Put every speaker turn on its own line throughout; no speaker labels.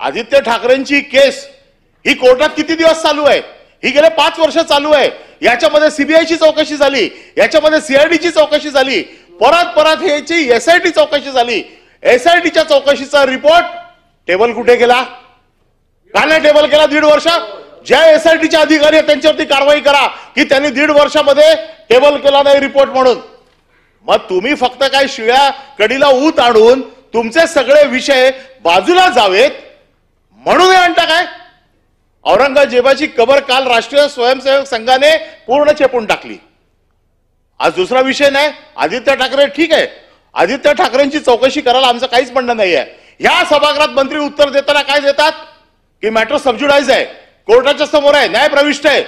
आदित्य ठाकरेंची केस ही कोर्टात किती दिवस चालू आहे? ही गेले 5 वर्ष चालू आहे। याच्यामध्ये सीबीआयची चौकशी झाली, याच्यामध्ये सीआयडीची चौकशी झाली, परत ह्याची एसआयटी चौकशी झाली। एसआयटीच्या चौकशीचा रिपोर्ट टेबल कुठे गेला? का नाही टेबल केला 1.5 वर्ष? ज्या एसआयटीचे अधिकारी आहेत त्यांच्यावरती कारवाई करा की त्यांनी 1.5 वर्षामध्ये टेबल केला नाही रिपोर्ट म्हणून। मग तुम्ही फक्त काय शिळ्या कडीला ऊत आणून तुमचे सगळे विषय बाजूला जावेत म्हणून आणता काय? औरंगजेबाची कबर काल राष्ट्रीय स्वयंसेवक संघाने पूर्ण चेपून टाकली। आज दुसरा विषय नाही, आदित्य ठाकरे ठीक आहे, आदित्य ठाकरेंची चौकशी करायला आमचं काहीच म्हणणं नाही आहे। या सभागृहात मंत्री उत्तर देताना काय देतात की मॅटर सबज्युडाइज आहे, कोर्टाच्या समोर आहे, न्याय प्रविष्ट आहे।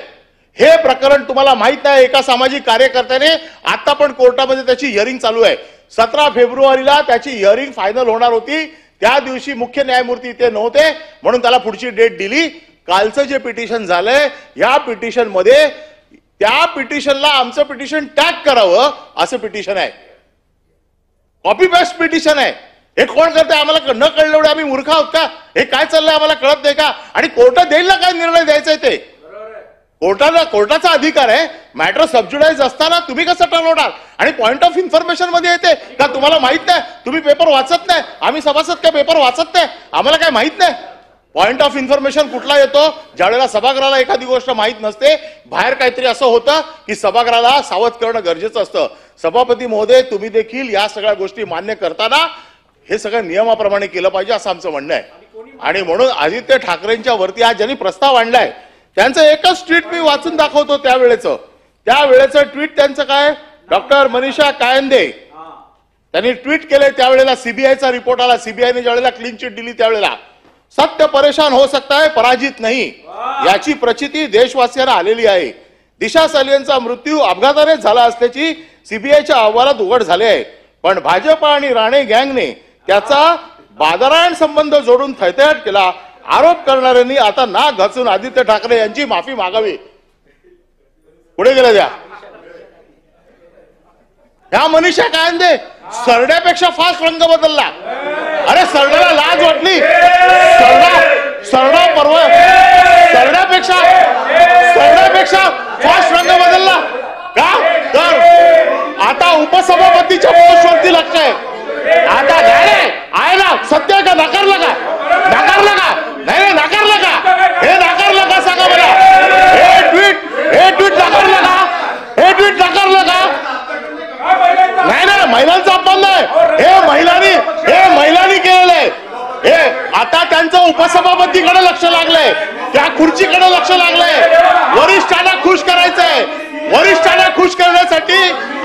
हे प्रकरण तुम्हाला माहित नाही, एका सामाजिक कार्यकर्त्याने आता पण कोर्टामध्ये त्याची हिअरिंग चालू आहे। 17 फेब्रुवारीला त्याची हिअरिंग फायनल होणार होती, त्या दिवशी मुख्य न्यायमूर्ती इथे नव्हते म्हणून त्याला पुढची डेट दिली। कालचं जे पिटिशन झालंय या पिटिशन मध्ये त्या पिटिशनला आमचं पिटिशन टॅग करावं असं पिटिशन आहे, कॉपी पेस्ट पिटिशन आहे। हे कोण करते? आम्हाला न कळलं एवढे आम्ही मूर्ख आहोत का? हे काय चाललंय आम्हाला कळत नाही का? आणि कोर्टात देईल ना काय निर्णय द्यायचा आहे ते? कोर्टाचा अधिकार आहे। मॅटर सबज्युडाइज असताना तुम्ही कसं ठरवणार? आणि पॉइंट ऑफ इन्फॉर्मेशन मध्ये येते का तुम्हाला माहित नाही? तुम्ही पेपर वाचत नाही, आम्ही सभासद काय पेपर वाचत नाही, आम्हाला काय माहित नाही? पॉइंट ऑफ इन्फॉर्मेशन कुठला येतो? ज्यावेळेला सभागृहाला एखादी गोष्ट माहित नसते, बाहेर काहीतरी असं होतं की सभागृहाला सावध करणं गरजेचं असतं। सभापती महोदय, तुम्ही देखील या सगळ्या गोष्टी मान्य करताना हे सगळं नियमाप्रमाणे केलं पाहिजे असं आमचं म्हणणं आहे। आणि म्हणून आदित्य ठाकरेंच्या वरती आज ज्यांनी प्रस्ताव आणलाय त्यांचं एकच ट्विट मी वाचून दाखवतो। त्यावेळेचं ट्विट त्यांचं काय? डॉक्टर मनीषा कायंदे त्यांनी ट्विट केले त्यावेळेला सीबीआयचा रिपोर्ट आला, सीबीआयने ज्यावेळेला क्लीन चिट दिली त्यावेळेला, सत्य परेशान हो सकता है पराजित नहीं, याची प्रचिती देशवासियांना आलेली आहे। दिशा सालियनचा मृत्यू अपघाताने झाला असल्याची सीबीआयच्या अहवालात उघड झाले आहे, पण भाजप आणि राणे गँगने त्याचा बादरायण संबंध जोडून थैथयाट केला। आरोप करणाऱ्यांनी आता नाक घासून आदित्य ठाकरे यांची माफी मागावी। पुढे गेल्या ह्या मनीषा कायंदे सरड्यापेक्षा फास्ट रंग बदलला। अरे सरड्याला लाज वाटली? सरड्यापेक्षा फास्ट रंग बदलला का? तर आता उपसभापतीच्या पोस्टवरती लक्ष आहे। आता आहे ना, सत्य का? नाकारलं का? नाही नाकारलं का? हे नाकारलं का सांगा मला? हे ट्विट नाकारलं का? नाही महिलांचा अपमान नाही, हे महिलांनी केलेलं आहे। हे आता त्यांचं उपसभापतीकडे लक्ष लागलंय, त्या खुर्चीकडे लक्ष लागलंय। वरिष्ठांना खुश करायचंय, वरिष्ठांना खुश करण्यासाठी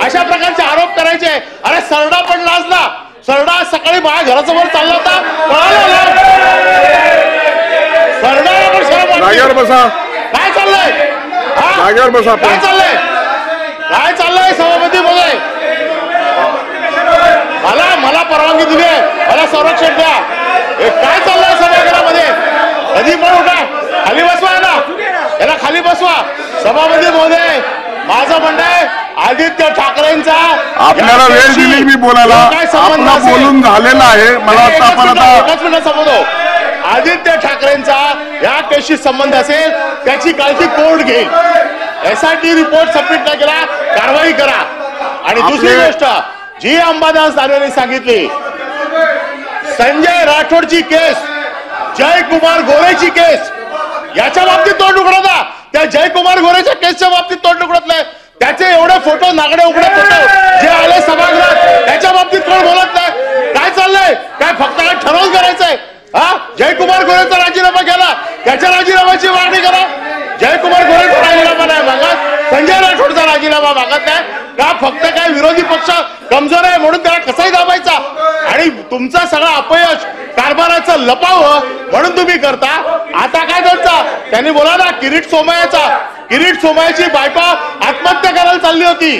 अशा प्रकारचे आरोप करायचे। अरे सरडा पण लाजला, सरडा सकाळी माझ्या घरासमोर चालला होता, पळाला। सरडाला पण शरम वाटते। काय चाललंय? काय चाललंय सभापती महोदय? मला परवानगी दिली आहे, मला संरक्षण द्या। हे काय चाललंय सभागृहामध्ये? कधी पण उठा, खाली बसवा ना, याला खाली बसवा। सभापती महोदय, माझं म्हणणं आहे आदित्य ठाकरेंचा
आपल्याला वेळ दिली मी बोलायला, आपला बोलून झालेला आहे। मला
एकच मिनिट संबंध, आदित्य ठाकरेंचा या केसशी संबंध असेल त्याची काळजी कोर्ट घेईल। एसआयटी रिपोर्ट सबमिट नाही केला, कारवाई करा। आणि दुसरी गोष्ट जी अंबादास दानवेने सांगितली, संजय राठोडची केस, जयकुमार गोरेची केस, याच्या बाबतीत तोंड उघडता, त्या जयकुमार गोरेच्या केसच्या बाबतीत तोंड उघडत नाही। त्याचे एवढे फोटो, नागडे उघडे फोटो जे आले सभागृहात, त्याच्या बाबतीत कोण बोलत नाही। काय चाललंय? काय फक्त ठरवून करायचंय? जयकुमार गोरेचा राजीनामा केला, त्याच्या राजीनाम्याची मागणी करा। जयकुमार गोरेचा राजीनामा नाही मागत, संजय राठोडचा राजीनामा मागत नाही का? फक्त काय विरोधी पक्ष कमजोर आहे म्हणून त्याला कसाही दाबायचा? आणि तुमचा सगळा अपयश कारभाराचं लपावं म्हणून तुम्ही करता। आता काय करता? त्यांनी बोला ना, किरीट सोमय्याची बायको आत्महत्या करायला चालली होती,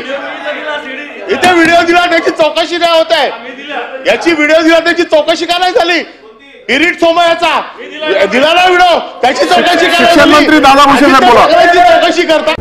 इथे व्हिडिओ दिला, त्याची चौकशी नाही होत आहे। याची व्हिडिओ दिला, त्याची चौकशी का नाही झाली? किरीट सोमय्याचा दिला ना व्हिडिओ, त्याची चौकशी करायला
शिक्षण मंत्री दादा भुसे बोला,
चौकशी करता।